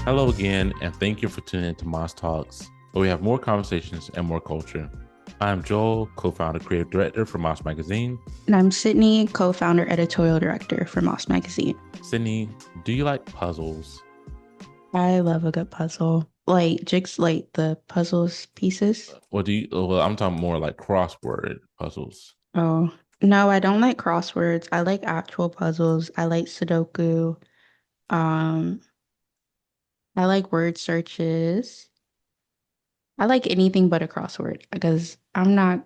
Hello again, and thank you for tuning in to Moss Talks, where we have more conversations and more culture. I'm Joel, co-founder, creative director for Moss Magazine. And I'm Sydney, co founder, editorial director for Moss Magazine. Sydney, do you like puzzles? I love a good puzzle. Like jigs, like the puzzles pieces. Or do you? Well, I'm talking more like crossword puzzles. Oh, no, I don't like crosswords. I like actual puzzles. I like Sudoku. Um, I like word searches. I like anything but a crossword because I'm not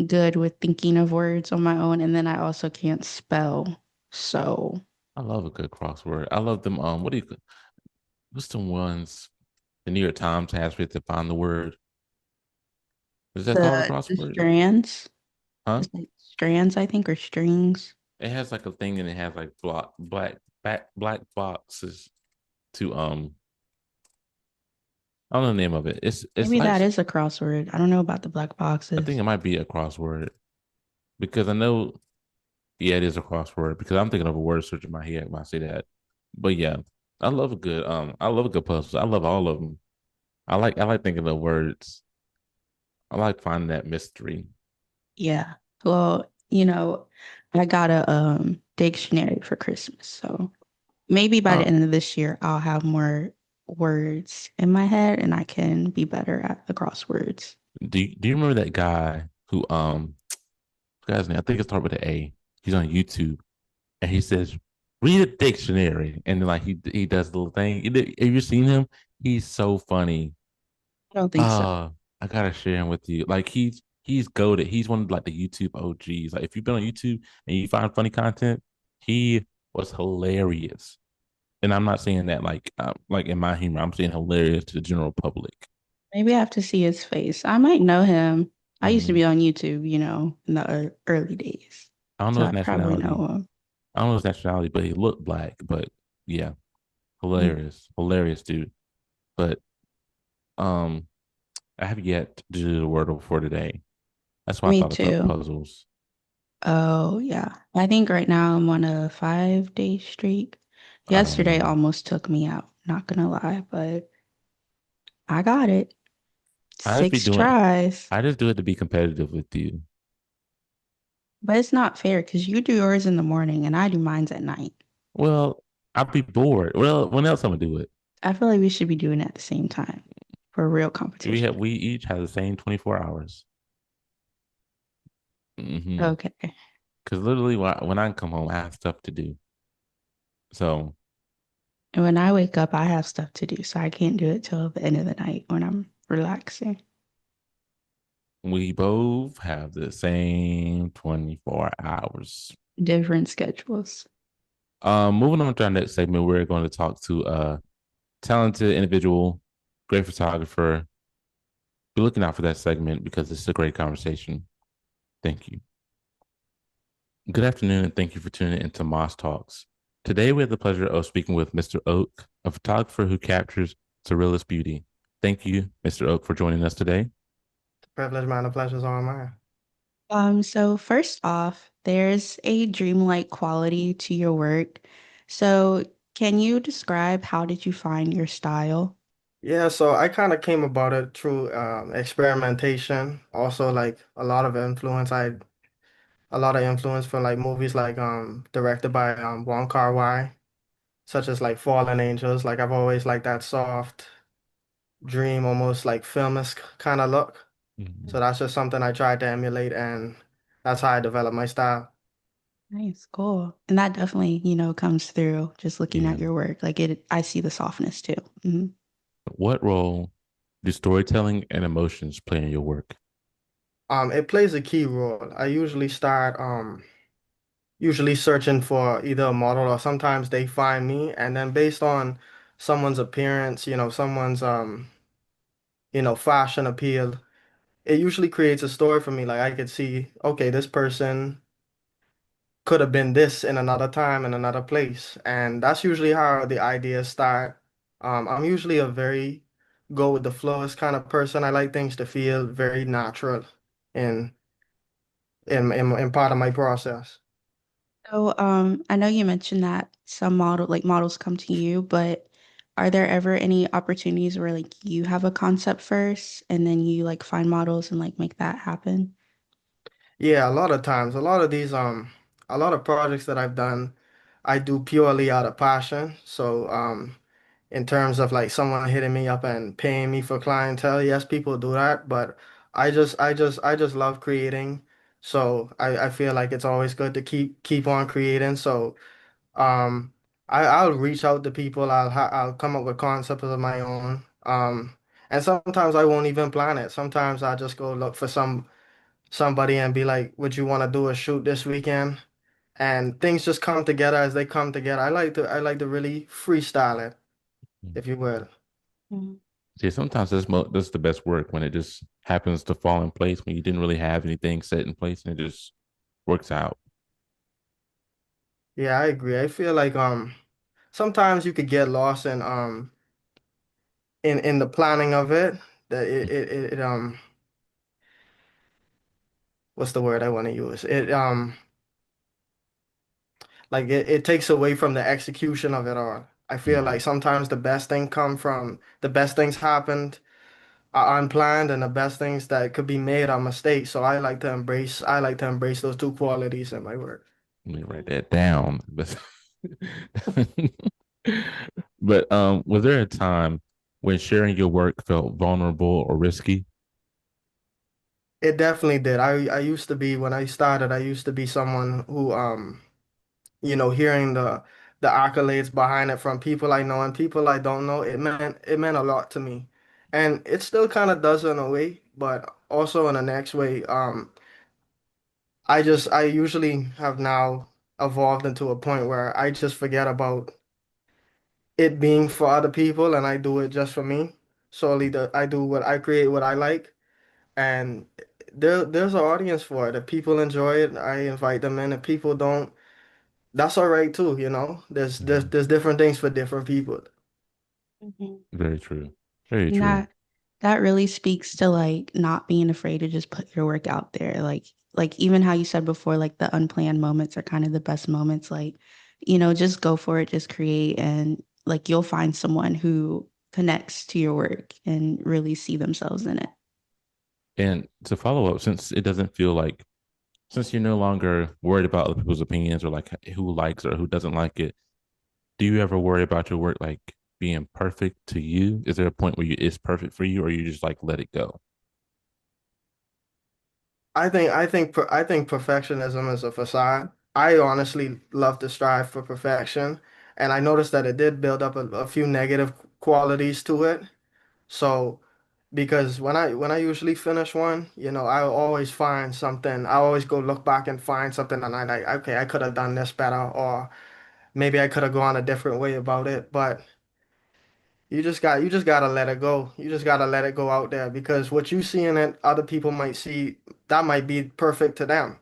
good with thinking of words on my own, and then I also can't spell. So I love a good crossword. I love them. What do you? What's the ones the New York Times has with to find the word? Is that called a the crossword? strands, Huh? it's like strands, I think, or strings. It has like a thing, and it has like black boxes to I don't know the name of it. It's Maybe like that is a crossword. I don't know about the black I think boxes. it might be a crossword because I know, yeah, it is a crossword because I'm thinking of a word search in my head when I say that. But yeah, I love a good puzzle. I love all of them. I like thinking of words. I like finding that mystery. Yeah. Well, I got a dictionary for Christmas. So maybe by the Oh, end of this year I'll have more words in my head and I can be better at the crosswords. do you remember that guy who guy's name? I think it starts with an A. He's on YouTube and he says, "Read a dictionary," and then like he does the little thing. Have you seen him? He's so funny. I don't think so. I gotta share him with you. Like he's goaded. He's one of like the YouTube OGs. Like if you've been on YouTube and you find funny content, he was hilarious. And I'm not saying that like in my humor. I'm saying hilarious to the general public. Maybe I have to see his face. I might know him. I used to Hmm. be on YouTube, in the early days. I don't know So his I probably nationality. know him. I don't know his nationality, but he looked black. But yeah, Mm. hilarious dude. But um, I have yet to do the wordle for today. That's why I Me thought about too. puzzles. Oh, yeah. I think right now I'm on a 5 day streak. I don't Yesterday know. almost took me out, not gonna lie, but I got it. I just be Six doing. tries. I just do it to be competitive with you. But it's not fair because you do yours in the morning and I do mine's at night. Well, I'd be bored. Well, when else I'm gonna do it? I feel like we should be doing it at the same time for a real competition. We each have the same 24 hours. Mm-hmm. Okay. Because literally, when I come home, I have stuff to do. So And when I wake up, I have stuff to do, so I can't do it till the end of the night when I'm relaxing. we both have the same 24 hours. Different schedules. Moving on to our next segment, we're going to talk to a talented individual, great photographer. Be looking out for that segment because it's a great conversation. Thank you. Good afternoon, and thank you for tuning into Moss Talks. Today, we have the pleasure of speaking with Mr. Oak, a photographer who captures surrealist beauty. Thank you, Mr. Oak, for joining us today. Privilege, man. The pleasure's all mine. So first off, there's a dreamlike quality to your work. So can you describe how did you find your style? Yeah, so I kind of came about it through experimentation. Also, like a lot of influence from like movies like directed by Wong Kar-wai, such as like Fallen Angels. Like I've always liked that soft dream, almost like filmisk kind of look. Mhm. So that's just something I tried to emulate, and that's how I developed my style. Nice, cool. And that definitely, comes through just looking Yeah. at your work. Like I see the softness too. Mhm. What role do storytelling and emotions play in your work? It plays a key role. I usually searching for either a model or sometimes they find me, and then based on someone's appearance, someone's fashion appeal, it usually creates a story for me. Like I could see, okay, this person could have been this in another time in another place, and that's usually how the ideas start. I'm usually a very go with the flowest kind of person. I like things to feel very natural in in part of my process. So, I know you mentioned that some models come to you, but are there ever any opportunities where like you have a concept first and then you like find models and like make that happen? Yeah, a lot of times, a lot of projects that I've done, I do purely out of passion. So, in terms of like someone hitting me up and paying me for clientele, yes, people do that, but I just love creating. So I feel like it's always good to keep on creating. So, um, I'll reach out to people. I'll come up with concepts of my own. And sometimes I won't even plan it. Sometimes I just go look for somebody and be like, "Would you want to do a shoot this weekend?" And things just come together as they come together. I like to really freestyle it, if you will. Mhm. See, sometimes that's the best work when it just happens to fall in place when you didn't really have anything set in place and it just works out. Yeah, I agree. I feel like sometimes you could get lost in the planning of it. That what's the word I want to use? It takes away from the execution of it all. I feel Mhm. like sometimes the best things happened are unplanned and the best things that could be made are mistakes. So I like to embrace those two qualities in my work. Let me write that down. But was there a time when sharing your work felt vulnerable or risky? It definitely did. I used to be when I started, I used to be someone who hearing the accolades behind it from people I know and people I don't know, it meant a lot to me. And it still kind of does in a way, but also in the next way, I usually have now evolved into a point where I just forget about it being for other people and I do it just for me. Solely I do what I create what I like and there's an audience for it. If people enjoy it, I invite them in. If people don't, that's all right too, you know. Mhm. There's different things for different people. Mhm. Very true. Very And true. that really speaks to like not being afraid to just put your work out there. Like even how you said before, like the unplanned moments are kind of the best moments. Like, just go for it, just create and like you'll find someone who connects to your work and really see themselves in it. And to follow up, since it doesn't feel like since you're no longer worried about other people's opinions or like who likes or who doesn't like it, do you ever worry about your work like being perfect to you? Is there a point where it's perfect for you, or you just like let it go? I think perfectionism is a facade. I honestly love to strive for perfection, and I noticed that it did build up a few negative qualities to it. So, because when I usually finish one, I always find something. I always go look back and find something, and I like, okay, I could have done this better, or maybe I could have gone a different way about it. But you just gotta let it go. You just gotta let it go out there because what you see in it, other people might see that might be perfect to them.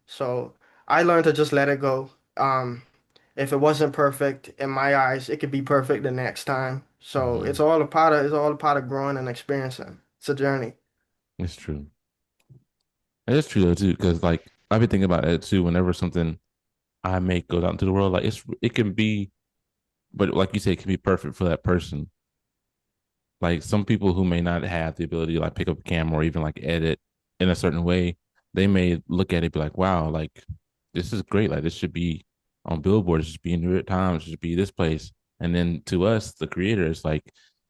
So I learned to just let it go. If it wasn't perfect in my eyes, it could be perfect the next time. So Mm-hmm. it's all a part of growing and experiencing. It's a journey. It's true. It's true though too, because like I've been thinking about it too. Whenever something I make goes out into the world, like it can be, but like you said, it can be perfect for that person. Like some people who may not have the ability to like pick up a camera or even like edit in a certain way, they may look at it and be like, wow, like this is great. Like this should be on billboards, it should be in New York Times, it should be this place. And then to us, the creators, like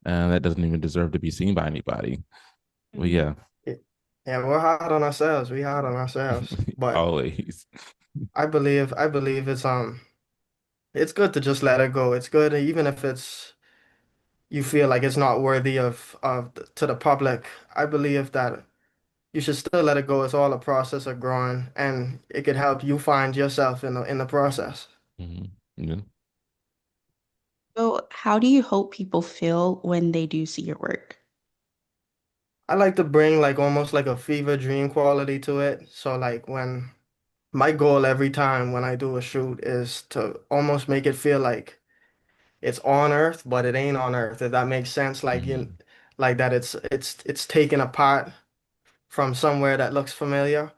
that doesn't even deserve to be seen by anybody. Well, Mhm. yeah, Yeah, yeah, we're hard on ourselves. We hard on ourselves. But always. I believe it's good to just let it go. It's good even if you feel like it's not worthy of to the public. I believe that you should still let it go. It's all a process of growing, and it could help you find yourself in the process. Mhm. Yeah. So, how do you hope people feel when they do see your work? I like to bring like almost like a fever dream quality to it. So like when my goal every time when I do a shoot is to almost make it feel like it's on Earth, but it ain't on Earth, if that makes sense. Mhm. Like that it's taken apart from somewhere that looks familiar.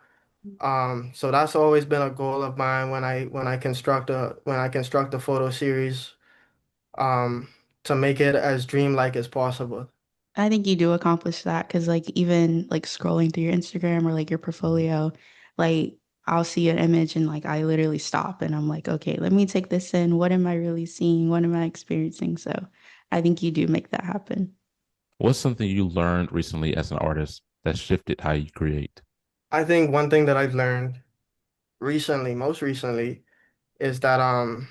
So that's always been a goal of mine when I construct a photo series. Um, to make it as dreamlike as possible. I think you do accomplish that because like even like scrolling through your Instagram or like your portfolio, like I'll see an image and like I literally stop and I'm like, okay, let me take this in. What am I really seeing? What am I experiencing? So I think you do make that happen. What's something you learned recently as an artist that shifted how you create? I think one thing that I've learned recently, most recently, is that don't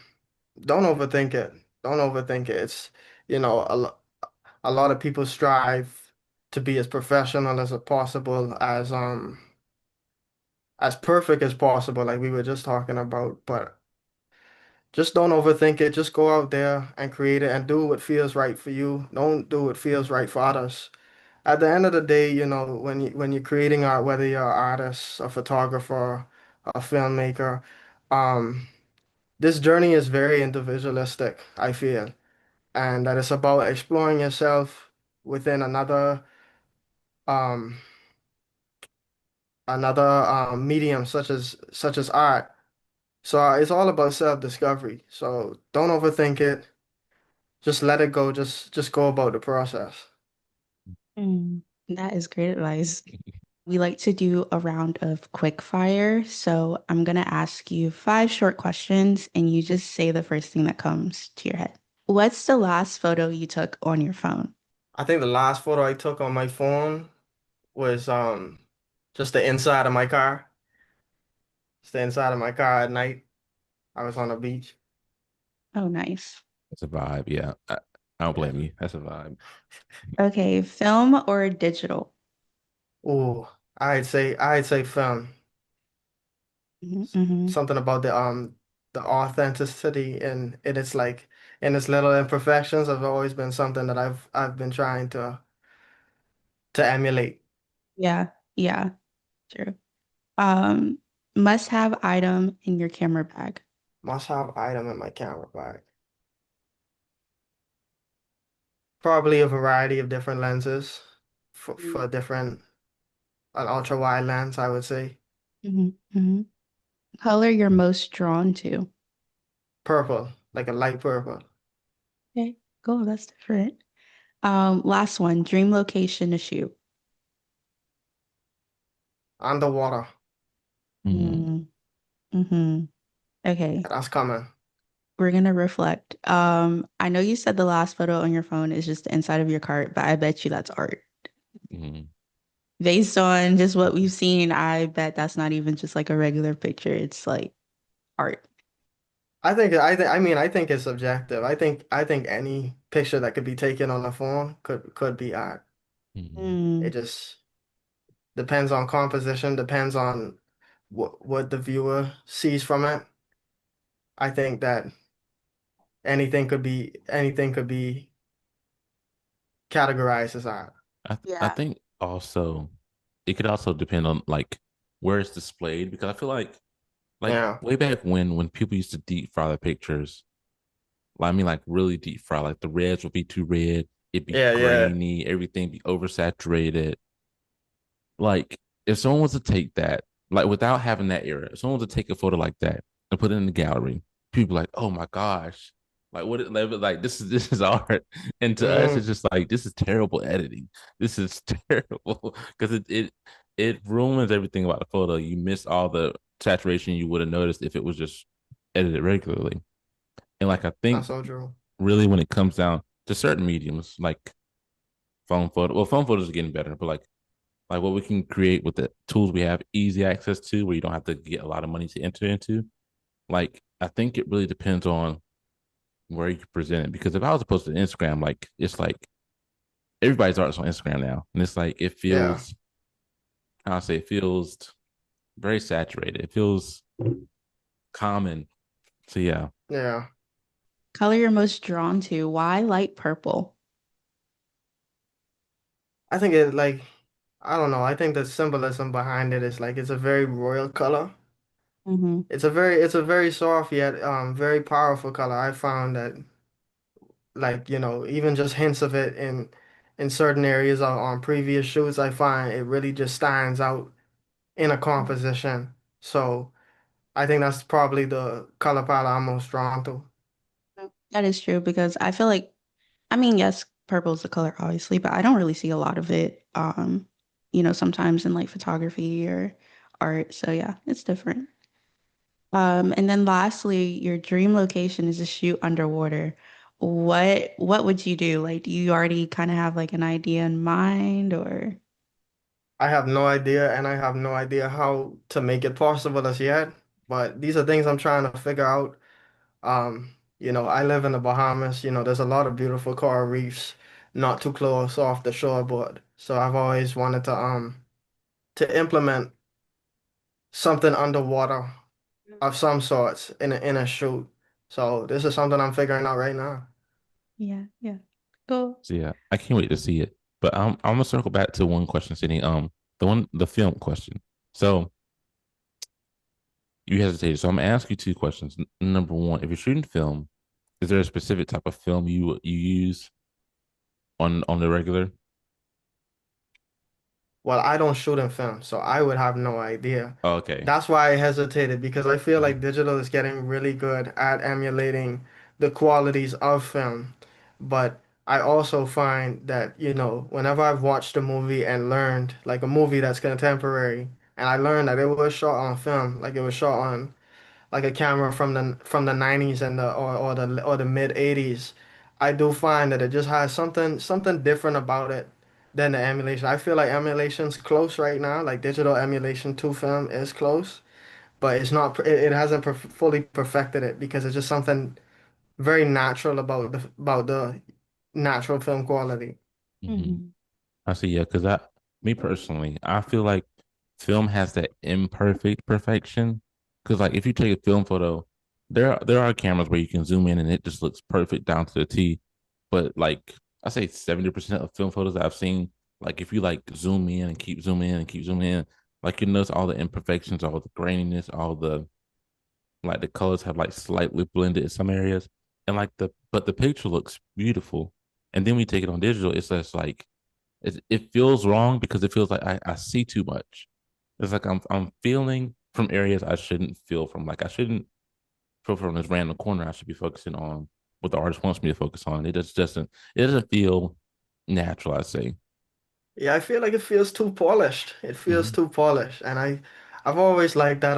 overthink it. Don't overthink it. It's, you know, a lot of people strive to be as professional as possible, as perfect as possible, like we were just talking about, but just don't overthink it. Just go out there and create it and do what feels right for you. Don't do what feels right for others. At the end of the day, when you're creating art, whether you're an artist, a photographer, a filmmaker, um, this journey is very individualistic, I feel, and that it's about exploring yourself within um another medium such as art. So it's all about self-discovery. So don't overthink it. Just let it go. Just go about the process. Mm, that is great advice. We like to do a round of quick fire. So I'm going to ask you five short questions and you just say the first thing that comes to your head. What's the last photo you took on your phone? I think the last photo I took on my phone was just the inside of my car. Just the inside of my car at night. I was on the beach. Oh, nice. That's a vibe. Yeah. I don't Yeah. blame you. That's a vibe. Okay, film or digital? Ooh, I'd say film. Mm-hmm. Something about the authenticity and it's like in its little imperfections have always been something that I've been trying to emulate. Yeah, yeah, true. Um, Must-have item in your camera bag. Must have item in my camera bag. Probably a variety of different lenses for different an ultra wide lens, I would say. Mm-hmm. Color you're most drawn to. Purple, like a light purple. Okay, cool. That's different. Last one, dream location to shoot. Underwater. Mm, Mm-hmm. Okay, That's coming. we're gonna reflect. I know you said the last photo on your phone is just the inside of your cart, but I bet you that's art. mm. Based on just what we've seen, I bet that's not even just like a regular picture. It's like art. I think it's subjective. I think any picture that could be taken on the phone could be art. Mm. It Mm, just depends on composition, depends on what the viewer sees from it. I think that anything could be categorized as art. I yeah. think also it could also depend on like where it's displayed because I feel like Yeah. way back when people used to deep fry their pictures, I mean like really deep fry, like the reds would be too red, it'd be Yeah, yeah. grainy, everything be oversaturated. Like if someone was to take that, like without having that era, if someone was to take a photo like that and put it in the gallery, people like, oh my gosh, like what it like this is art. And to us, it's Mm, just like this is terrible editing. This is terrible because it ruins everything about the photo. You miss all the saturation you would have noticed if it was just edited regularly. And like I that's think so true. really when it comes down to certain mediums, like phone photos are getting better, but like what we can create with the tools we have easy access to where you don't have to get a lot of money to enter into. Like I think it really depends on where you present it. Because if I was to post it on Instagram, like it's like everybody's art's on Instagram now. And it's like it Yeah. feels how I say it feels very saturated. It feels common. So yeah. Yeah. Color you're most drawn to. Why light purple? I think it like I don't know. I think the symbolism behind it is like it's a very royal color. Mm-hmm. It's a very soft yet very powerful color. I found that like, even just hints of it in certain areas on previous shoots, I find it really just stands out in a composition. So I think that's probably the color palette I'm most drawn to. That is true because I feel like I mean, yes, purple is the color, obviously, but I don't really see a lot of it, sometimes in like photography or art. So yeah, it's different. And then lastly, your dream location is to shoot underwater. What would you do? Like, do you already kind of have like an idea in mind or I have no idea, and I have no idea how to make it possible as yet. But these are things I'm trying to figure out. I live in the Bahamas. There's a lot of beautiful coral reefs, not too close off the shoreboard. So I've always wanted to implement something underwater of some sorts in a shoot. So this is something I'm figuring out right now. yeah, yeah. Cool. So yeah, I can't wait to see it. But I'm gonna circle back to one question, Sydney. The film question. So you hesitated. So I'm gonna ask you two questions. Number one, if you're shooting film, is there a specific type of film you use on the regular? Well, I don't shoot in film, so I would have no idea. Oh, okay. That's why I hesitated because I feel like Mhm. digital is getting really good at emulating the qualities of film. But I also find that, whenever I've watched a movie and learned, like a movie that's contemporary, and I learned that it was shot on film, like it was shot on like a camera from the 90s and the mid 80s, I do find that it just has something different about it than the emulation. I feel like emulation's close right now, like digital emulation to film is close, but it's not it hasn't fully perfected it because it's just something very natural about the natural film quality. Mhm. Hmm. I see. Yeah, because me personally, I feel like film has that imperfect perfection. Because like if you take a film photo, there are cameras where you can zoom in and it just looks perfect down to the T. But like I say, 70% of film photos that I've seen, like if you like zoom in and keep zooming in and keep zooming in, like you notice all the imperfections, all the graininess, all the like the colors have like slightly blended in some areas, and like the picture looks beautiful. And then we take it on digital, it's just like it feels wrong because it feels like I see too much. It's like I'm feeling from areas I shouldn't feel from. Like I shouldn't feel from this random corner. I should be focusing on what the artist wants me to focus on. It doesn't feel natural, I say. Yeah, I feel like it feels too polished. It feels Mm-hmm. too polished, and I've always liked that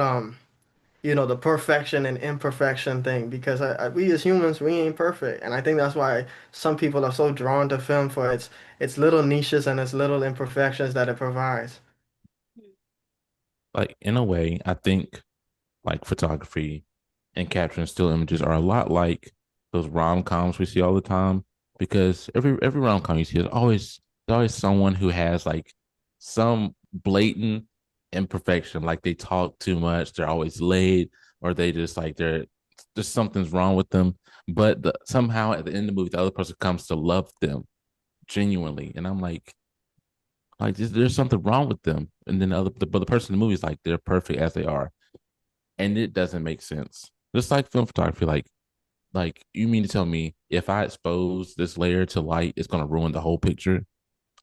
the perfection and imperfection thing because we as humans we ain't perfect, and I think that's why some people are so drawn to film for its little niches and its little imperfections that it provides. Like in a way, I think like photography and capturing still images are a lot like those rom-coms we see all the time, because every rom-com you see there's always someone who has like some blatant imperfection, like they talk too much, they're always late, or they just like they're just something's wrong with them, but somehow at the end of the movie the other person comes to love them genuinely, and I'm like there's something wrong with them, and then but the person in the movie is like they're perfect as they are, and it doesn't make sense. Just like film photography, like you mean to tell me if I expose this layer to light, it's gonna ruin the whole picture?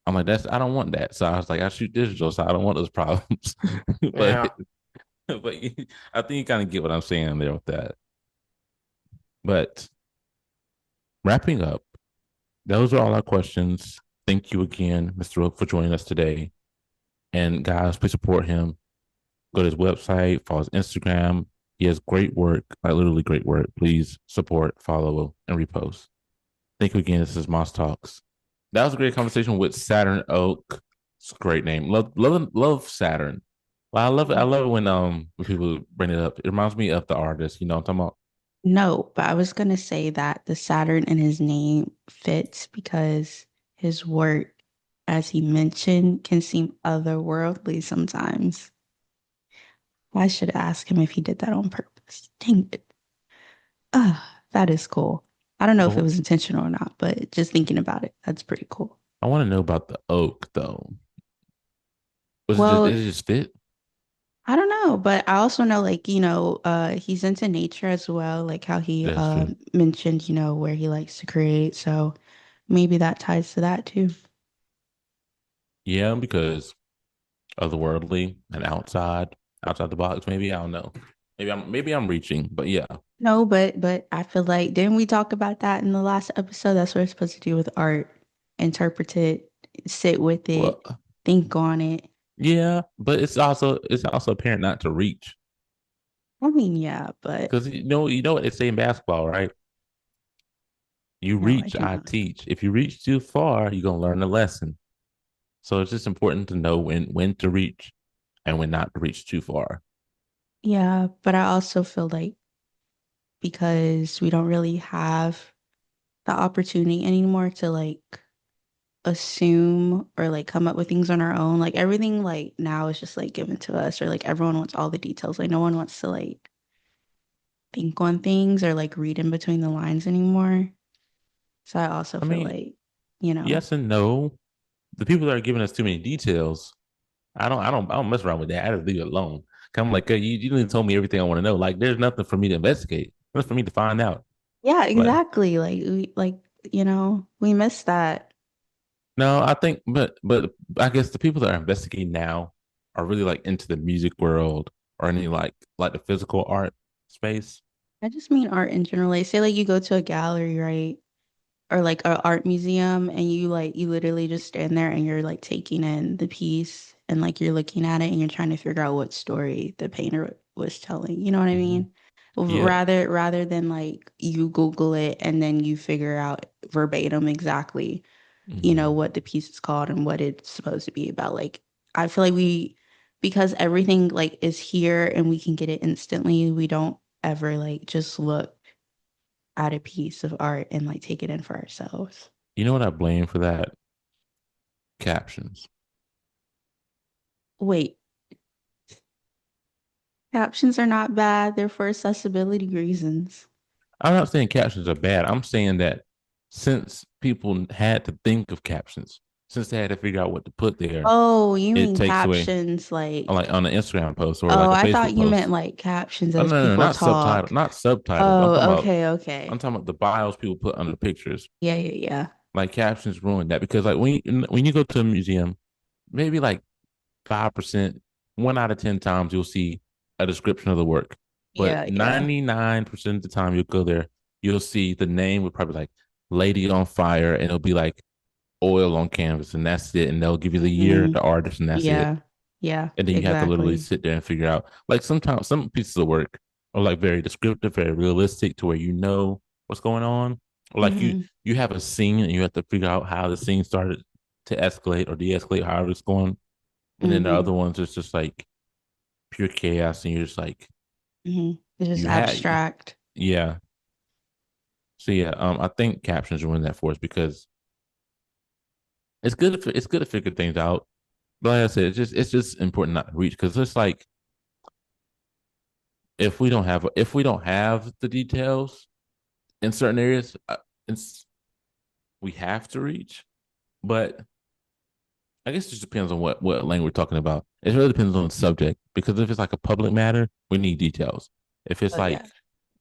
I'm like, I don't want that. So I was like, I shoot digital, so I don't want those problems. but Yeah. but I think you kind of get what I'm saying there with that. But wrapping up, those are all our questions. Thank you again, Mr. Rook, for joining us today. And guys, please support him. Go to his website, follow his Instagram. He has great work, like literally great work. Please support, follow, and repost. Thank you again. This is Moss Talks. That was a great conversation with Saturn Oak. It's a great name. Love Saturn. Well, I love it. I love it when people bring it up. It reminds me of the artist. You know what I'm talking about? No, but I was gonna say that the Saturn in his name fits because his work, as he mentioned, can seem otherworldly sometimes. I should ask him if he did that on purpose. Dang it. That is cool. I don't know if it But was intentional or not, but just thinking about it, that's pretty cool. I want to know about the oak though. Was it just Well, did it just fit? I don't know, but I also know like, he's into nature as well, like how he That's true. mentioned, where he likes to create. So maybe that ties to that too. Yeah, because otherworldly and outside the box. Maybe I don't know. Maybe I'm reaching, but yeah. No, but I feel like didn't we talk about that in the last episode? That's what it's supposed to do with art. Interpret it, sit with it, Well, think on it. yeah, but it's also apparent not to reach I mean, yeah, but because you know what they say in basketball, right? You no, I reach, do I not. teach. If you reach too far, you're gonna learn a lesson. So it's just important to know when to reach and when not to reach too far. Yeah, but I also feel like because we don't really have the opportunity anymore to like assume or like come up with things on our own. Like everything like now is just like given to us or like everyone wants all the details. Like no one wants to like think on things or like read in between the lines anymore. So I also I feel mean, like, you know, yes and no. The people that are giving us too many details, I don't mess around with that. I just leave it alone. 'Cause I'm like, hey, you didn't tell me everything I want to know. Like, there's nothing for me to investigate. Nothing for me to find out. yeah, Like, exactly. We miss that. no, I think, but I guess the people that are investigating now are really like into the music world or any like the physical art space. I just mean art in general. Like, say like you go to a gallery, right? Or like an art museum and you literally just stand there and you're like taking in the piece and like you're looking at it and you're trying to figure out what story the painter was telling. You know what I Hmm. mean? Yeah. Rather than like you Google it and then you figure out verbatim exactly, Hmm. what the piece is called and what it's supposed to be about. Like I feel like because everything like is here and we can get it instantly, we don't ever like just look at a piece of art and like take it in for ourselves. You know what I blame for that? Captions. Wait, captions are not bad. They're for accessibility reasons. I'm not saying captions are bad. I'm saying that since people had to think of captions, since they had to figure out what to put there, Oh, you it mean takes away captions like like, on an Instagram post or oh, like a I thought Facebook you meant post. like captions Oh, as no, no, people not subtitle, talk. not subtitles. Oh, okay, okay. I'm talking about the bios people put under the pictures. Yeah, yeah, yeah. Like captions ruin that because like when you go to a museum, maybe like 5%, 1 out of 10 times you'll see a description of the work. But Yeah, yeah. 99% of the time you'll go there, you'll see the name would probably like Lady on Fire and it'll be like oil on canvas and that's it. And they'll give you the year, Hmm. the artist, and that's it. Yeah. Yeah, And then you have to literally exactly. sit there and figure out like sometimes some pieces of work are like very descriptive, very realistic to where you know what's going on. Or like you Hmm. you have a scene and you have to figure out how the scene started to escalate or de-escalate, however it's going. And then the Hmm. other ones it's just like pure chaos and you're just like Hmm. It's just you had abstract. yeah. So yeah, I think captions ruin that for us because it's good to figure things out. But like I said, it's just important not to reach because it's like if we don't have the details in certain areas, it's we have to reach. But I guess it just depends on what language we're talking about. It really depends on the subject because if it's like a public matter, we need details. If it's Oh yeah. like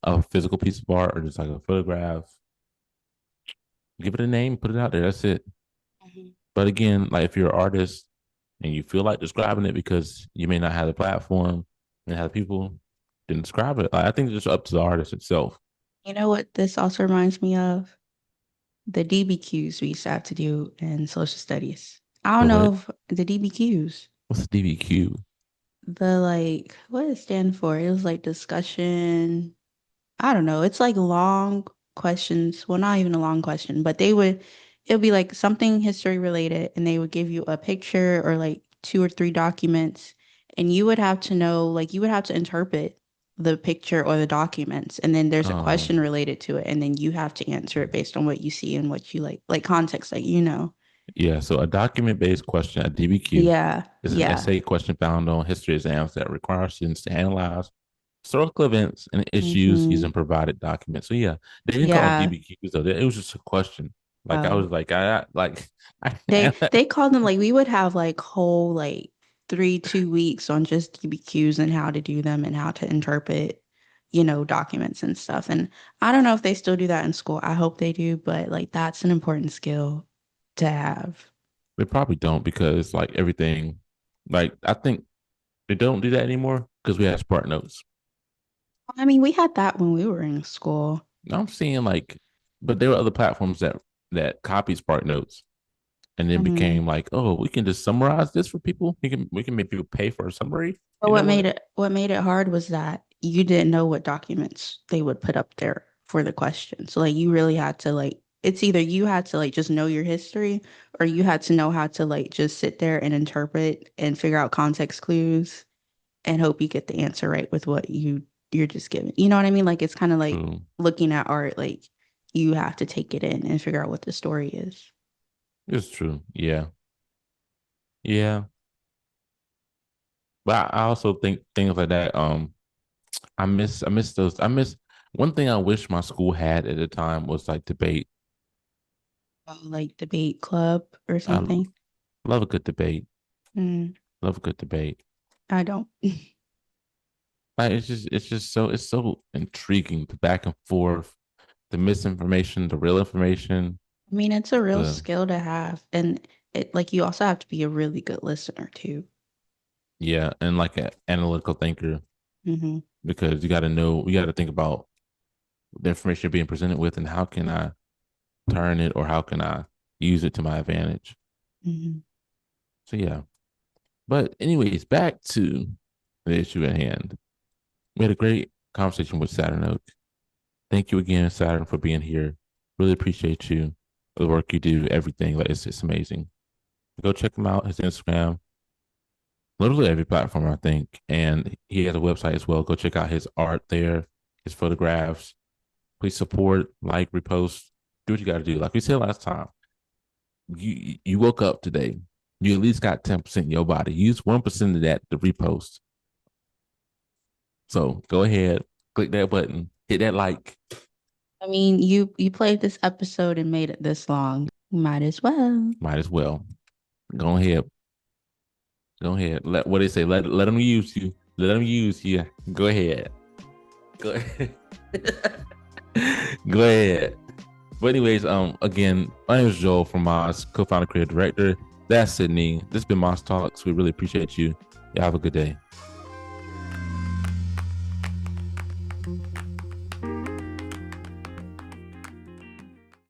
a physical piece of art or just like a photograph, give it a name, put it out there. That's it. Hmm. But again, like if you're an artist and you feel like describing it because you may not have the platform and have people, then describe it. Like, I think it's just up to the artist itself. You know what this also reminds me of? The DBQs we used to have to do in social studies. I don't The know what? if the DBQs, What's the DBQ? the like, what does it stand for? It was like discussion. I don't know. It's like long questions. Well, not even a long question, but it would be like something history related, and they would give you a picture or like two or three documents, and you would have to know, like, you would have to interpret the picture or the documents, and then there's a question Um, related to it, and then you have to answer it based on what you see and what you like context, like, yeah, so a document-based question, a DBQ, Yeah, is an yeah. essay question found on history exams that require students to analyze historical events and issues Hmm. using provided documents. So yeah, they didn't call them Yeah. DBQs though. It was just a question. Like I Oh. was like, I like, They called them like we would have like whole like 2 weeks on just DBQs and how to do them and how to interpret, documents and stuff. And I don't know if they still do that in school. I hope they do, but like that's an important skill to have. they probably don't because like everything, like I think they don't do that anymore because we have smart notes. I mean, we had that when we were in school. I'm seeing like, but there were other platforms that copied Spark Notes, and then Hmm. became like, oh, we can just summarize this for people. We can make people pay for a summary. But You know what? what made it hard was that you didn't know what documents they would put up there for the question. So like you really had to like it's either you had to like just know your history or you had to know how to like just sit there and interpret and figure out context clues and hope you get the answer right with what you're just given. You know what I mean? Like it's kind of like True. looking at art, like you have to take it in and figure out what the story is. It's true. Yeah. Yeah. But I also think things like that. I miss those. I miss one thing I wish my school had at the time was like debate. Oh, like debate club or I something. love a good debate. Mm, Love a good debate. I don't. Like it's so intriguing, the back and forth, the misinformation, the real information. I mean, it's a real The skill to have. And it like you also have to be a really good listener too. Yeah, and like an analytical thinker, Hmm. because you got to think about the information you're being presented with and how can I turn it or how can I use it to my advantage. Hmm. So yeah. But anyways, back to the issue at hand. We had a great conversation with Saturn Oak. Thank you again, Saturn, for being here. Really appreciate you, the work you do, everything. Like it's amazing. Go check him out, his Instagram, literally every platform, I think. And he has a website as well. Go check out his art there, his photographs. Please support, like, repost, do what you got to do. Like we said last time, you woke up today. You at least got 10% in your body. Use 1% of that to repost. So go ahead, click that button, hit that like. I mean, you played this episode and made it this long. Might as well. Might as well. Go ahead. Go ahead. Let what they say. Let them use you. Let them use you. Go ahead. Go ahead. Go ahead. But anyways, again, my name is Joel from Moz, co-founder, creative director. That's Sydney. This has been Moz Talks. We really appreciate you. Y'all have a good day.